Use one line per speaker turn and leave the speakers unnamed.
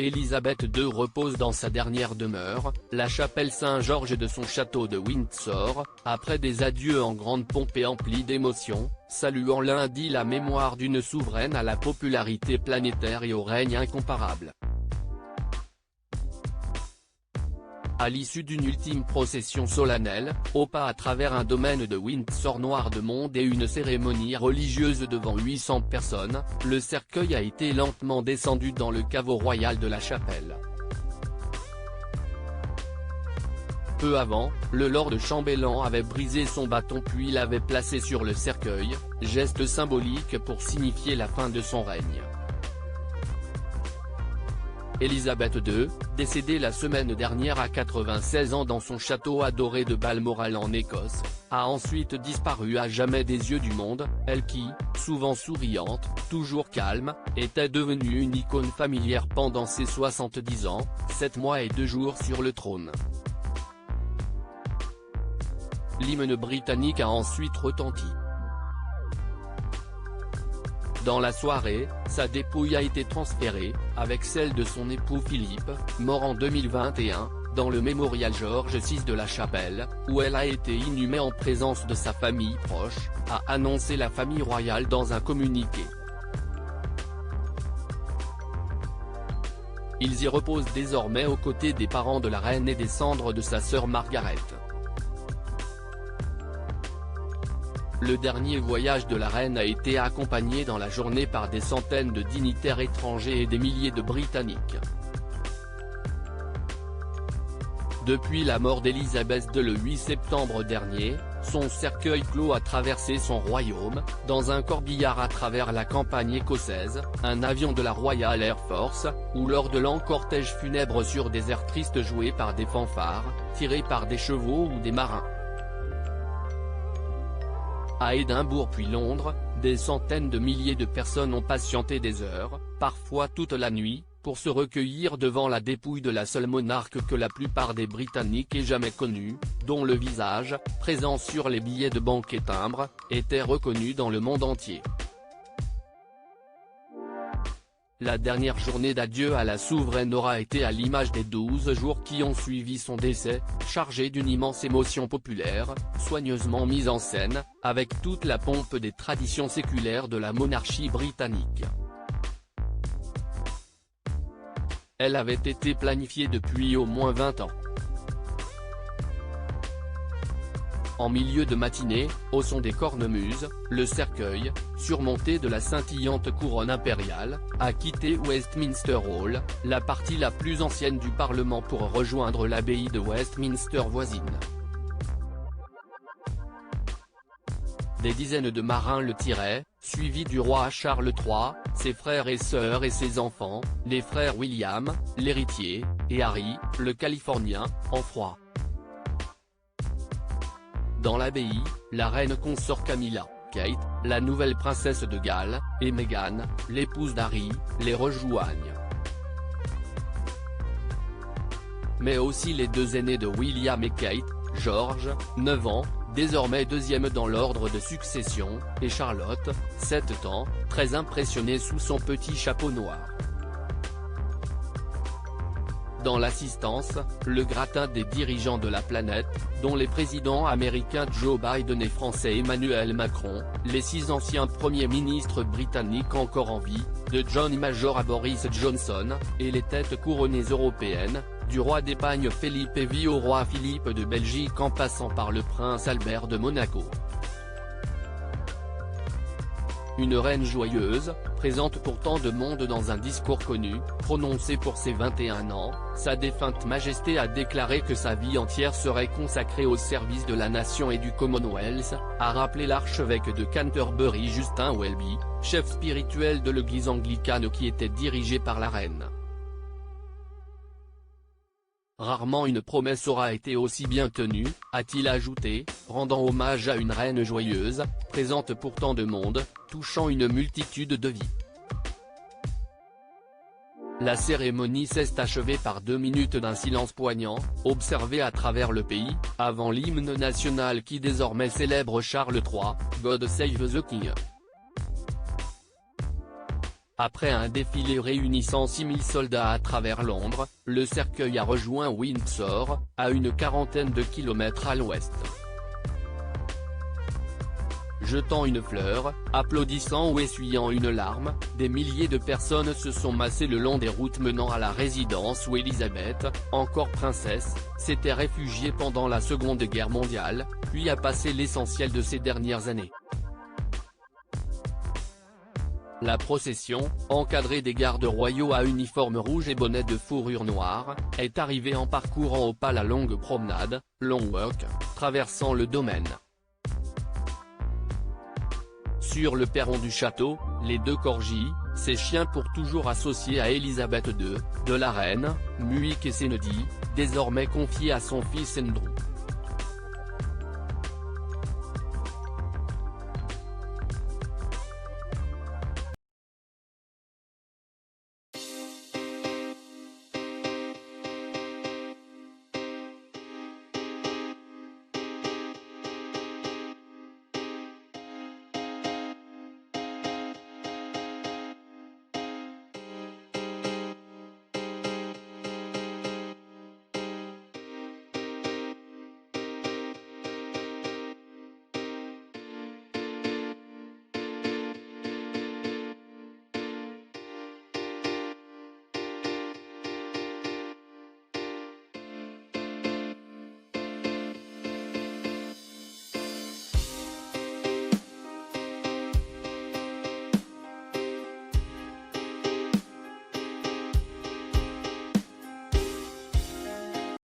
Élisabeth II repose dans sa dernière demeure, la chapelle Saint-Georges de son château de Windsor, après des adieux en grande pompe et emplis d'émotions, saluant lundi la mémoire d'une souveraine à la popularité planétaire et au règne incomparable. À l'issue d'une ultime procession solennelle, au pas à travers un domaine de Windsor noir de monde et une cérémonie religieuse devant 800 personnes, le cercueil a été lentement descendu dans le caveau royal de la chapelle. Peu avant, le lord chambellan avait brisé son bâton puis l'avait placé sur le cercueil, geste symbolique pour signifier la fin de son règne. Élisabeth II, décédée la semaine dernière à 96 ans dans son château adoré de Balmoral en Écosse, a ensuite disparu à jamais des yeux du monde, elle qui, souvent souriante, toujours calme, était devenue une icône familière pendant ses 70 ans, 7 mois et 2 jours sur le trône. L'hymne britannique a ensuite retenti. Dans la soirée, sa dépouille a été transférée, avec celle de son époux Philippe, mort en 2021, dans le mémorial George VI de la chapelle, où elle a été inhumée en présence de sa famille proche, a annoncé la famille royale dans un communiqué. Ils y reposent désormais aux côtés des parents de la reine et des cendres de sa sœur Margaret. Le dernier voyage de la reine a été accompagné dans la journée par des centaines de dignitaires étrangers et des milliers de Britanniques. Depuis la mort d'Élisabeth II le 8 septembre dernier, son cercueil clos a traversé son royaume, dans un corbillard à travers la campagne écossaise, un avion de la Royal Air Force, ou lors de longs cortèges funèbres sur des airs tristes joués par des fanfares, tirés par des chevaux ou des marins. À Édimbourg puis Londres, des centaines de milliers de personnes ont patienté des heures, parfois toute la nuit, pour se recueillir devant la dépouille de la seule monarque que la plupart des Britanniques aient jamais connue, dont le visage, présent sur les billets de banque et timbres, était reconnu dans le monde entier. La dernière journée d'adieu à la souveraine aura été à l'image des 12 jours qui ont suivi son décès, chargée d'une immense émotion populaire, soigneusement mise en scène, avec toute la pompe des traditions séculaires de la monarchie britannique. Elle avait été planifiée depuis au moins 20 ans. En milieu de matinée, au son des cornemuses, le cercueil, surmonté de la scintillante couronne impériale, a quitté Westminster Hall, la partie la plus ancienne du Parlement pour rejoindre l'abbaye de Westminster voisine. Des dizaines de marins le tiraient, suivis du roi Charles III, ses frères et sœurs et ses enfants, les frères William, l'héritier, et Harry, le Californien, en froid. Dans l'abbaye, la reine consort Camilla, Kate, la nouvelle princesse de Galles, et Meghan, l'épouse d'Harry, les rejoignent. Mais aussi les deux aînés de William et Kate, George, 9 ans, désormais deuxième dans l'ordre de succession, et Charlotte, 7 ans, très impressionnée sous son petit chapeau noir. Dans l'assistance, le gratin des dirigeants de la planète, dont les présidents américains Joe Biden et français Emmanuel Macron, les 6 anciens premiers ministres britanniques encore en vie, de Johnny Major à Boris Johnson, et les têtes couronnées européennes, du roi d'Espagne Felipe V au roi Philippe de Belgique en passant par le prince Albert de Monaco. Une reine joyeuse, présente pour tant de monde dans un discours connu, prononcé pour ses 21 ans, sa défunte majesté a déclaré que sa vie entière serait consacrée au service de la nation et du Commonwealth, a rappelé l'archevêque de Canterbury Justin Welby, chef spirituel de l'église anglicane qui était dirigée par la reine. Rarement une promesse aura été aussi bien tenue, a-t-il ajouté, rendant hommage à une reine joyeuse, présente pour tant de monde, touchant une multitude de vies. La cérémonie s'est achevée par 2 minutes d'un silence poignant, observé à travers le pays, avant l'hymne national qui désormais célèbre Charles III, God Save the King. Après un défilé réunissant 6000 soldats à travers Londres, le cercueil a rejoint Windsor, à une quarantaine de kilomètres à l'ouest. Jetant une fleur, applaudissant ou essuyant une larme, des milliers de personnes se sont massées le long des routes menant à la résidence où Elisabeth, encore princesse, s'était réfugiée pendant la Seconde Guerre mondiale, puis a passé l'essentiel de ces dernières années. La procession, encadrée des gardes royaux à uniforme rouge et bonnet de fourrure noire, est arrivée en parcourant au pas la longue promenade, Long Walk, traversant le domaine. Sur le perron du château, les deux corgis, ces chiens pour toujours associés à Elisabeth II, de la reine, Muick et Senedi, désormais confiés à son fils Andrew.